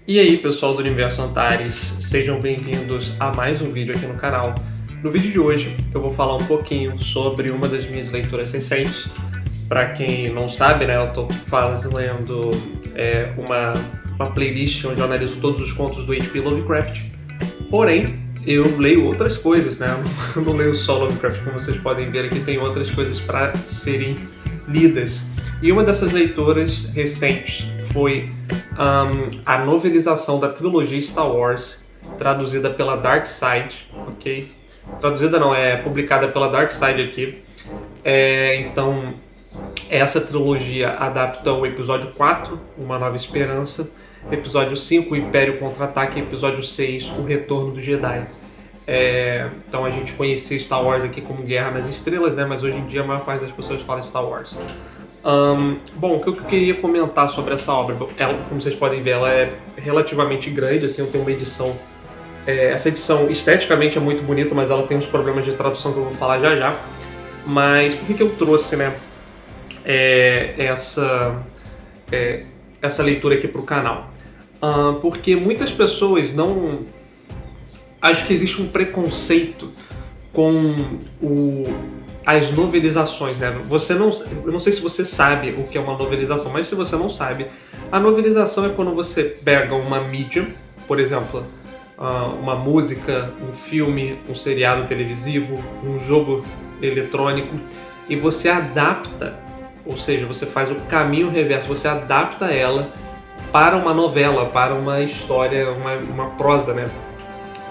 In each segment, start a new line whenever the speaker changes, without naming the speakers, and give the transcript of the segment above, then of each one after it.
E aí, pessoal do Universo Antares, sejam bem-vindos a mais um vídeo aqui no canal. No vídeo de hoje eu vou falar um pouquinho sobre uma das minhas leituras recentes. Para quem não sabe, né, eu estou fazendo uma playlist onde eu analiso todos os contos do H.P. Lovecraft. Porém, eu leio outras coisas, né? Eu não leio só Lovecraft, como vocês podem ver aqui, tem outras coisas para serem lidas. E uma dessas leituras recentes foi a novelização da trilogia Star Wars, traduzida pela Dark Side, ok? Traduzida não, é publicada pela Dark Side aqui. Então, essa trilogia adapta o episódio 4, Uma Nova Esperança, episódio 5, O Império Contra-Ataque, e episódio 6, O Retorno do Jedi. Então a gente conhecia Star Wars aqui como Guerra nas Estrelas, né? Mas hoje em dia a maior parte das pessoas fala Star Wars. Bom, o que eu queria comentar sobre essa obra, ela, como vocês podem ver, ela é relativamente grande, assim, eu tenho uma edição. Essa edição esteticamente é muito bonita, mas ela tem uns problemas de tradução que eu vou falar já já. Mas por que eu trouxe, né, essa leitura aqui para o canal? Porque muitas pessoas não... Acho que existe um preconceito com as novelizações, né? Eu não sei se você sabe o que é uma novelização, mas se você não sabe, a novelização é quando você pega uma mídia, por exemplo, uma música, um filme, um seriado televisivo, um jogo eletrônico, e você adapta, ou seja, você faz o caminho reverso, você adapta ela para uma novela, para uma história, uma prosa, né?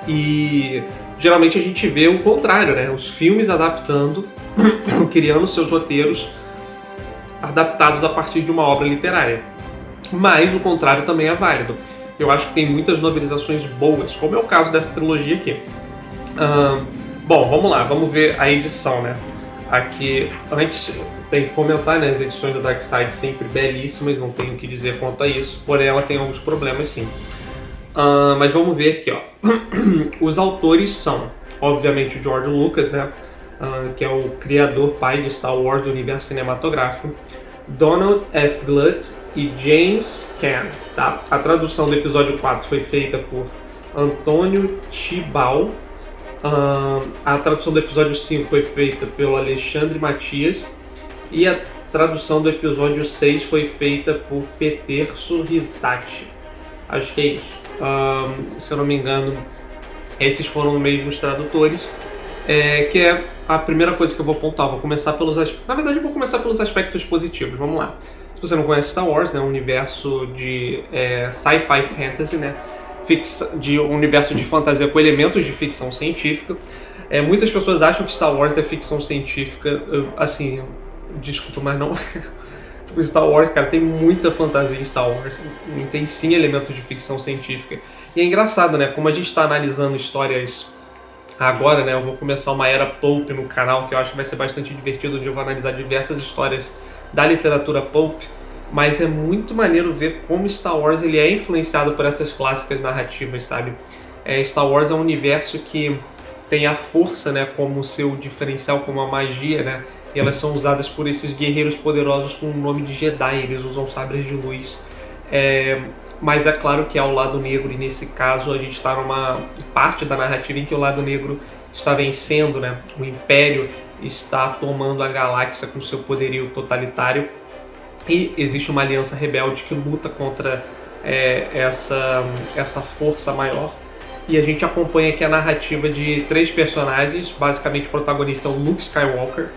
E geralmente a gente vê o contrário, né? Os filmes adaptando, criando seus roteiros adaptados a partir de uma obra literária. Mas o contrário também é válido. Eu acho que tem muitas novelizações boas, como é o caso dessa trilogia aqui. Bom, vamos lá, vamos ver a edição, né? Aqui, antes tem que comentar, né? As edições da Dark Side sempre belíssimas, não tenho o que dizer quanto a isso, porém ela tem alguns problemas sim. Mas vamos ver aqui, ó. Os autores são, obviamente, o George Lucas, né? Que é o criador, pai de Star Wars do universo cinematográfico, Donald F. Glut e James Caan, tá? A tradução do episódio 4 foi feita por Antônio Tibau. A tradução do episódio 5 foi feita pelo Alexandre Matias e a tradução do episódio 6 foi feita por Peterso Risati. Acho que é isso. Se eu não me engano, esses foram mesmo os tradutores. Que é a primeira coisa que eu vou pontuar. Vou começar pelos Na verdade, eu vou começar pelos aspectos positivos. Vamos lá. Se você não conhece Star Wars, né, um universo de sci-fi fantasy, né, de um universo de fantasia com elementos de ficção científica. Muitas pessoas acham que Star Wars é ficção científica. Assim, desculpa, mas não. Tipo, Star Wars, cara, tem muita fantasia em Star Wars. Tem sim elementos de ficção científica. E é engraçado, né? Como a gente está analisando histórias agora, né? Eu vou começar uma era pulp no canal, que eu acho que vai ser bastante divertido, onde eu vou analisar diversas histórias da literatura pulp. Mas é muito maneiro ver como Star Wars ele é influenciado por essas clássicas narrativas, sabe? Star Wars é um universo que tem a força, né, como seu diferencial, como a magia, né? E elas são usadas por esses guerreiros poderosos com o nome de Jedi, eles usam sabres de luz. Mas é claro que há o lado negro, e nesse caso a gente está numa parte da narrativa em que o lado negro está vencendo, né? O Império está tomando a galáxia com seu poderio totalitário e existe uma aliança rebelde que luta contra essa força maior. E a gente acompanha aqui a narrativa de 3 personagens, basicamente o protagonista é o Luke Skywalker.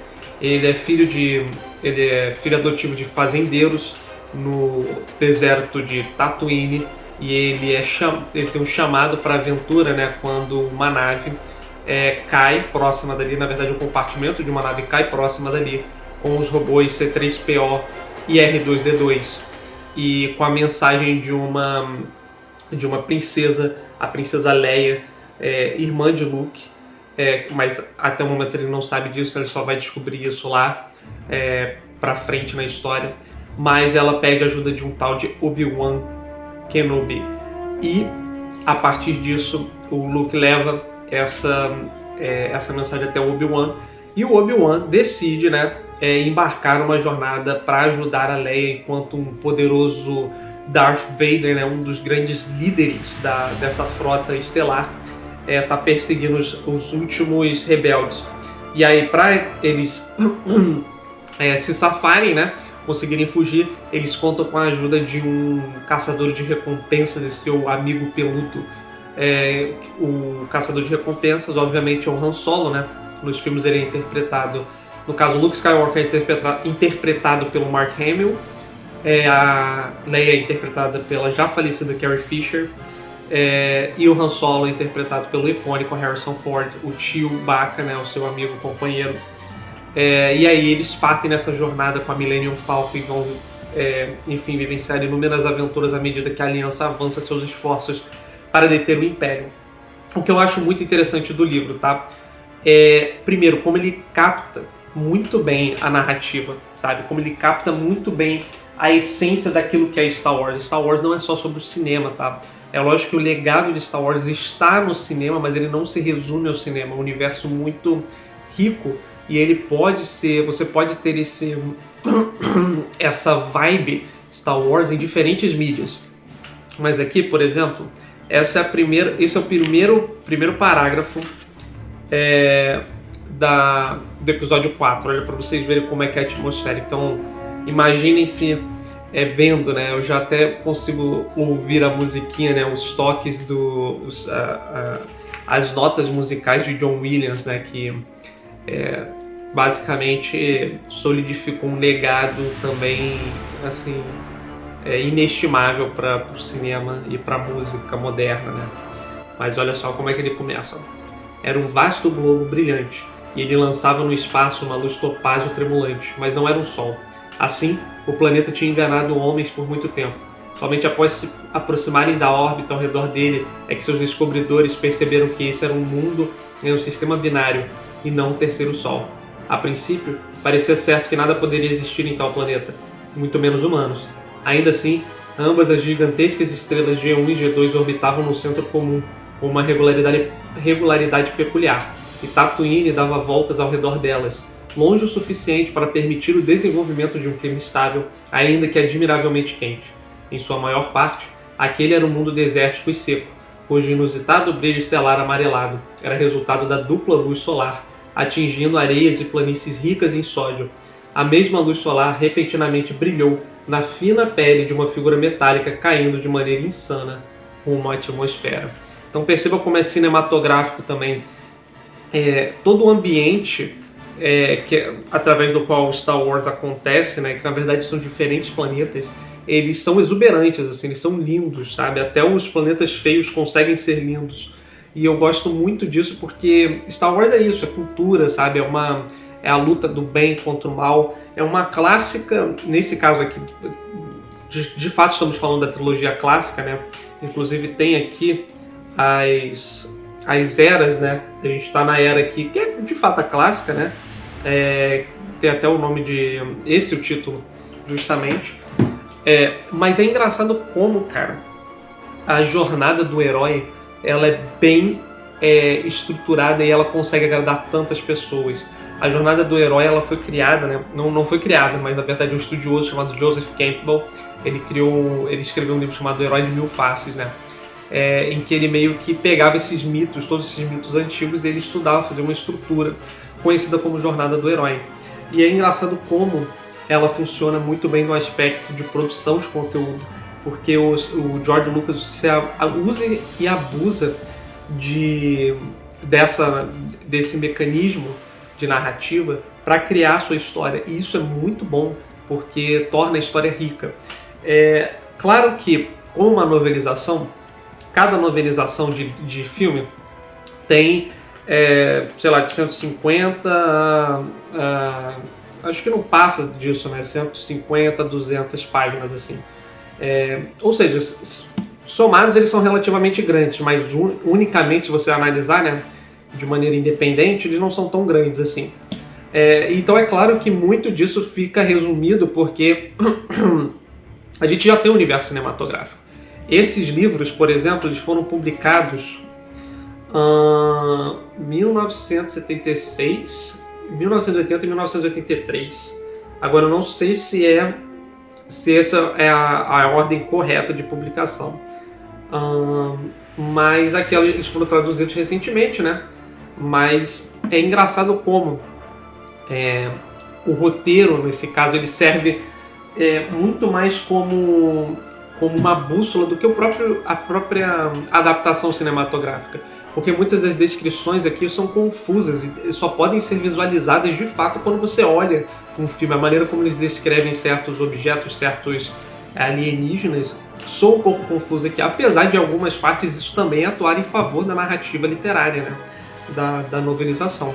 Ele é filho adotivo de fazendeiros no deserto de Tatooine e ele tem um chamado para aventura, né, quando uma nave cai próxima dali, na verdade um compartimento de uma nave cai próxima dali com os robôs C-3PO e R2-D2 e com a mensagem de uma princesa, a princesa Leia, irmã de Luke. Mas até o momento ele não sabe disso, então ele só vai descobrir isso lá pra frente na história. Mas ela pede ajuda de um tal de Obi-Wan Kenobi. E a partir disso o Luke leva essa mensagem até o Obi-Wan. E o Obi-Wan decide, né, embarcar numa jornada para ajudar a Leia enquanto um poderoso Darth Vader, né, um dos grandes líderes dessa frota estelar, tá perseguindo os últimos rebeldes. E aí, para eles se safarem, né, conseguirem fugir, eles contam com a ajuda de um caçador de recompensas, esse seu amigo peludo. O caçador de recompensas, obviamente, é o Han Solo, né? Nos filmes ele é interpretado, no caso, Luke Skywalker é interpretado pelo Mark Hamill, a Leia é interpretada pela já falecida Carrie Fisher, e o Han Solo é interpretado pelo icônico Harrison Ford, o tio Chewbacca, né? O seu amigo companheiro. E aí eles partem nessa jornada com a Millennium Falcon e vão, enfim, vivenciar inúmeras aventuras à medida que a Aliança avança seus esforços para deter o Império. O que eu acho muito interessante do livro, tá? Primeiro, como ele capta muito bem a narrativa, sabe? Como ele capta muito bem a essência daquilo que é Star Wars. Star Wars não é só sobre o cinema, tá? É lógico que o legado de Star Wars está no cinema, mas ele não se resume ao cinema. É um universo muito rico e ele pode ser... Você pode ter essa vibe Star Wars em diferentes mídias. Mas aqui, por exemplo, esse é o primeiro parágrafo do episódio 4. Olha, para vocês verem como é que é a atmosfera. Então, imaginem-se vendo, né? Eu já até consigo ouvir a musiquinha, né? Os toques, as notas musicais de John Williams, né? Que basicamente solidificou um legado também, assim, inestimável para o cinema e para a música moderna, né? Mas olha só como é que ele começa. Era um vasto globo brilhante, e ele lançava no espaço uma luz topázio tremulante, mas não era um sol. Assim, o planeta tinha enganado homens por muito tempo. Somente após se aproximarem da órbita ao redor dele é que seus descobridores perceberam que esse era um mundo em um sistema binário e não um terceiro sol. A princípio, parecia certo que nada poderia existir em tal planeta, muito menos humanos. Ainda assim, ambas as gigantescas estrelas G1 e G2 orbitavam no centro comum, com uma regularidade peculiar, e Tatooine dava voltas ao redor delas, longe o suficiente para permitir o desenvolvimento de um clima estável, ainda que admiravelmente quente. Em sua maior parte, aquele era um mundo desértico e seco, cujo inusitado brilho estelar amarelado era resultado da dupla luz solar, atingindo areias e planícies ricas em sódio. A mesma luz solar repentinamente brilhou na fina pele de uma figura metálica caindo de maneira insana rumo à atmosfera. Então perceba como é cinematográfico também todo o ambiente através do qual Star Wars acontece, né, que na verdade são diferentes planetas. Eles são exuberantes, assim, eles são lindos, sabe? Até os planetas feios conseguem ser lindos. E eu gosto muito disso porque Star Wars é isso, é cultura, sabe? É a luta do bem contra o mal. É uma clássica, nesse caso aqui, de fato estamos falando da trilogia clássica, né? Inclusive tem aqui as eras, né? A gente está na era aqui, que é de fato a clássica, né? Tem até o nome de... Esse é o título, justamente. Mas é engraçado como, cara, a jornada do herói, ela é bem estruturada e ela consegue agradar tantas pessoas. A jornada do herói, ela foi criada, né? Não foi criada, mas na verdade um estudioso chamado Joseph Campbell, ele escreveu um livro chamado Herói de Mil Faces, né? Em que ele meio que pegava esses mitos, todos esses mitos antigos, e ele estudava, fazia uma estrutura conhecida como Jornada do Herói. E é engraçado como ela funciona muito bem no aspecto de produção de conteúdo, porque o George Lucas usa e abusa desse mecanismo de narrativa para criar a sua história, e isso é muito bom, porque torna a história rica. Claro que, com uma novelização, cada novelização de filme tem, sei lá, de 150 acho que não passa disso, né? 150, 200 páginas, assim. Ou seja, somados eles são relativamente grandes, mas unicamente se você analisar, né, de maneira independente, eles não são tão grandes assim. Então é claro que muito disso fica resumido porque a gente já tem um universo cinematográfico. Esses livros, por exemplo, eles foram publicados em 1976, 1980 e 1983. Agora eu não sei se se essa é a ordem correta de publicação. Mas aqui eles foram traduzidos recentemente, né? Mas é engraçado como o roteiro, nesse caso, ele serve muito mais como uma bússola do que a própria adaptação cinematográfica. Porque muitas das descrições aqui são confusas e só podem ser visualizadas de fato quando você olha um filme. A maneira como eles descrevem certos objetos, certos alienígenas, sou um pouco confusa aqui, apesar de algumas partes isso também atuar em favor da narrativa literária, né? da novelização.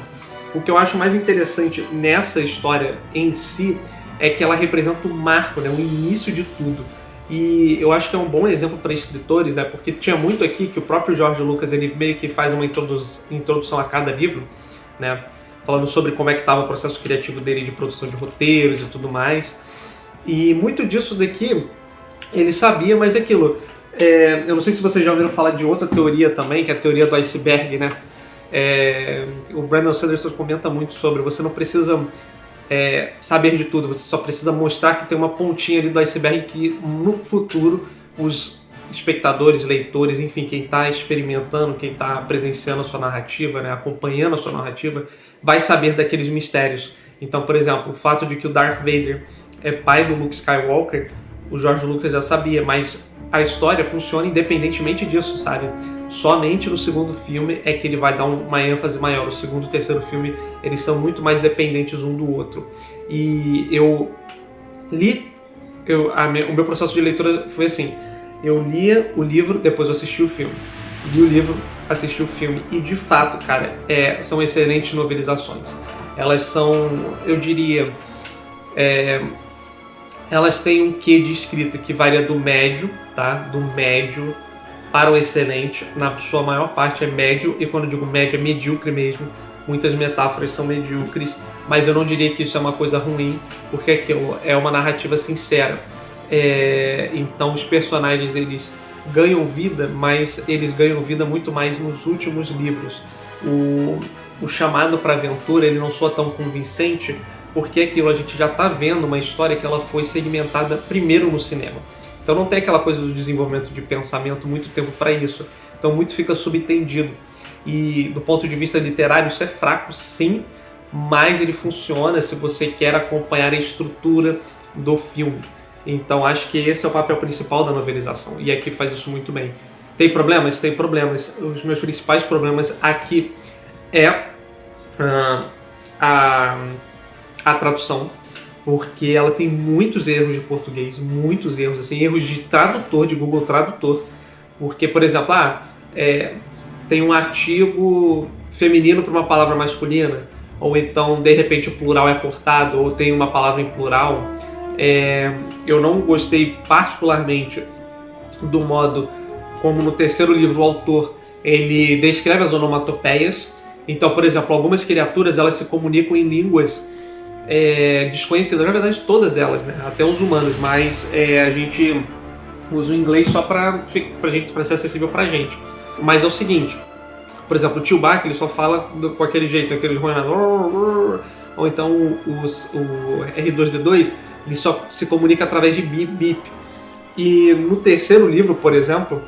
O que eu acho mais interessante nessa história em si é que ela representa um marco, né? O início de tudo. E eu acho que é um bom exemplo para escritores, né? Porque tinha muito aqui que o próprio George Lucas ele meio que faz uma introdução a cada livro, né? Falando sobre como é que estava o processo criativo dele de produção de roteiros e tudo mais. E muito disso daqui ele sabia, mas é aquilo. Eu não sei se vocês já ouviram falar de outra teoria também, que é a teoria do iceberg, né? O Brandon Sanderson comenta muito sobre você não precisa saber de tudo, você só precisa mostrar que tem uma pontinha ali do iceberg que no futuro os espectadores, leitores, enfim, quem está experimentando, quem está presenciando a sua narrativa, né, acompanhando a sua narrativa, vai saber daqueles mistérios. Então, por exemplo, o fato de que o Darth Vader é pai do Luke Skywalker, o George Lucas já sabia, mas a história funciona independentemente disso, sabe? Somente no segundo filme é que ele vai dar uma ênfase maior. O segundo e o terceiro filme, eles são muito mais dependentes um do outro. E eu li... o meu processo de leitura foi assim. Eu lia o livro, depois eu assisti o filme. Li o livro, assisti o filme. E de fato, cara, são excelentes novelizações. Elas são, eu diria... elas têm um quê de escrita que varia do médio, tá? Do médio para o excelente, na sua maior parte é médio, e quando eu digo médio é medíocre mesmo. Muitas metáforas são medíocres, mas eu não diria que isso é uma coisa ruim, porque aquilo é uma narrativa sincera. Então os personagens eles ganham vida, mas eles ganham vida muito mais nos últimos livros. O chamado para a aventura ele não soa tão convincente, porque aquilo a gente já está vendo uma história que ela foi segmentada primeiro no cinema. Então não tem aquela coisa do desenvolvimento de pensamento, muito tempo para isso. Então muito fica subtendido. E do ponto de vista literário isso é fraco, sim, mas ele funciona se você quer acompanhar a estrutura do filme. Então acho que esse é o papel principal da novelização. E aqui faz isso muito bem. Tem problemas? Tem problemas. Os meus principais problemas aqui é a tradução, porque ela tem muitos erros de português, muitos erros, assim, erros de tradutor, de Google Tradutor, porque, por exemplo, tem um artigo feminino para uma palavra masculina, ou então, de repente, o plural é cortado, ou tem uma palavra em plural. Eu não gostei particularmente do modo como no terceiro livro o autor ele descreve as onomatopeias. Então, por exemplo, algumas criaturas elas se comunicam em línguas desconhecidas, na verdade todas elas, né? Até os humanos, mas a gente usa o inglês só para ser acessível pra gente. Mas é o seguinte, por exemplo, o Chewbacca ele só fala com aquele jeito, aquele ou então o R2-D2 ele só se comunica através de bip bip. E no terceiro livro, por exemplo,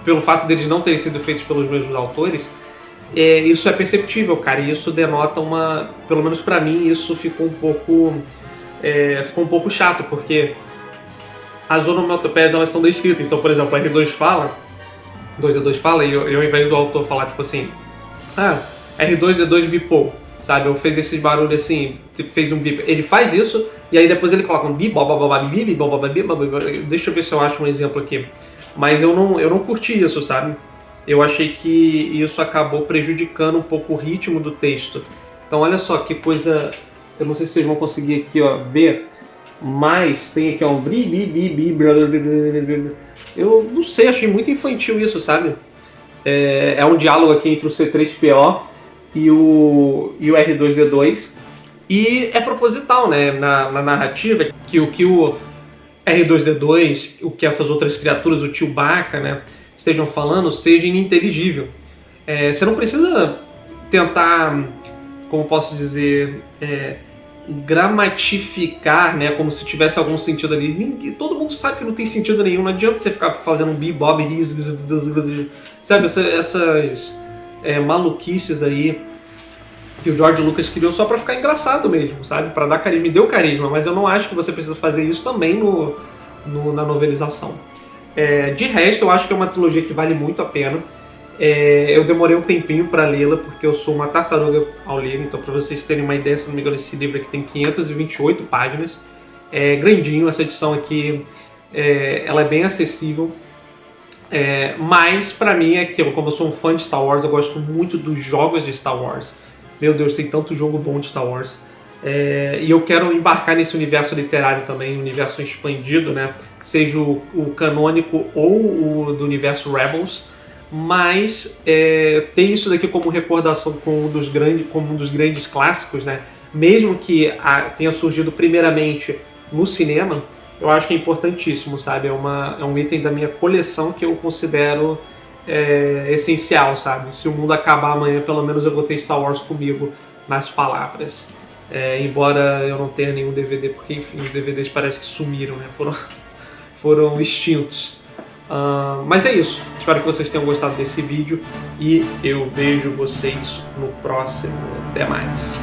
pelo fato deles não terem sido feitos pelos mesmos autores, isso é perceptível, cara, e isso denota pelo menos pra mim, isso ficou um pouco chato, porque as onomatopeias elas são descritas. Então, por exemplo, a R2D2 fala, e ao invés do autor falar tipo assim, R2D2 bipou, sabe, ou fez esse barulho assim, fez um bip, ele faz isso, e aí depois ele coloca um bip, deixa eu ver se eu acho um exemplo aqui, mas eu não curti isso, sabe. Eu achei que isso acabou prejudicando um pouco o ritmo do texto. Então olha só que coisa, eu não sei se vocês vão conseguir aqui ver, mas tem aqui eu não sei, achei muito infantil isso, sabe? É um diálogo aqui entre o C3PO e o R2D2, e é proposital, né, na narrativa, que o R2D2, o que essas outras criaturas, o Chewbacca, né, estejam falando, seja ininteligível. Você não precisa tentar, como posso dizer, gramatificar, né, como se tivesse algum sentido ali. Todo mundo sabe que não tem sentido nenhum, não adianta você ficar fazendo um bebop, sabe, essas maluquices aí que o George Lucas criou só pra ficar engraçado mesmo, sabe, pra dar carisma. Me deu carisma, mas eu não acho que você precisa fazer isso também na novelização. De resto, eu acho que é uma trilogia que vale muito a pena. Eu demorei um tempinho para lê-la, porque eu sou uma tartaruga ao ler, então para vocês terem uma ideia, se não me engano, esse livro aqui tem 528 páginas. É grandinho, essa edição aqui ela é bem acessível. Mas para mim é aquilo, como eu sou um fã de Star Wars, eu gosto muito dos jogos de Star Wars. Meu Deus, tem tanto jogo bom de Star Wars. E eu quero embarcar nesse universo literário também, um universo expandido, né? Seja o canônico ou o do universo Rebels. Mas ter isso daqui como recordação como um dos grandes clássicos, né? Mesmo que tenha surgido primeiramente no cinema, eu acho que é importantíssimo, sabe? É um item da minha coleção que eu considero essencial, sabe? Se o mundo acabar amanhã, pelo menos eu vou ter Star Wars comigo nas palavras. Embora eu não tenha nenhum DVD, porque enfim, os DVDs parece que sumiram, né? Foram extintos. Mas é isso. Espero que vocês tenham gostado desse vídeo e eu vejo vocês no próximo. Até mais.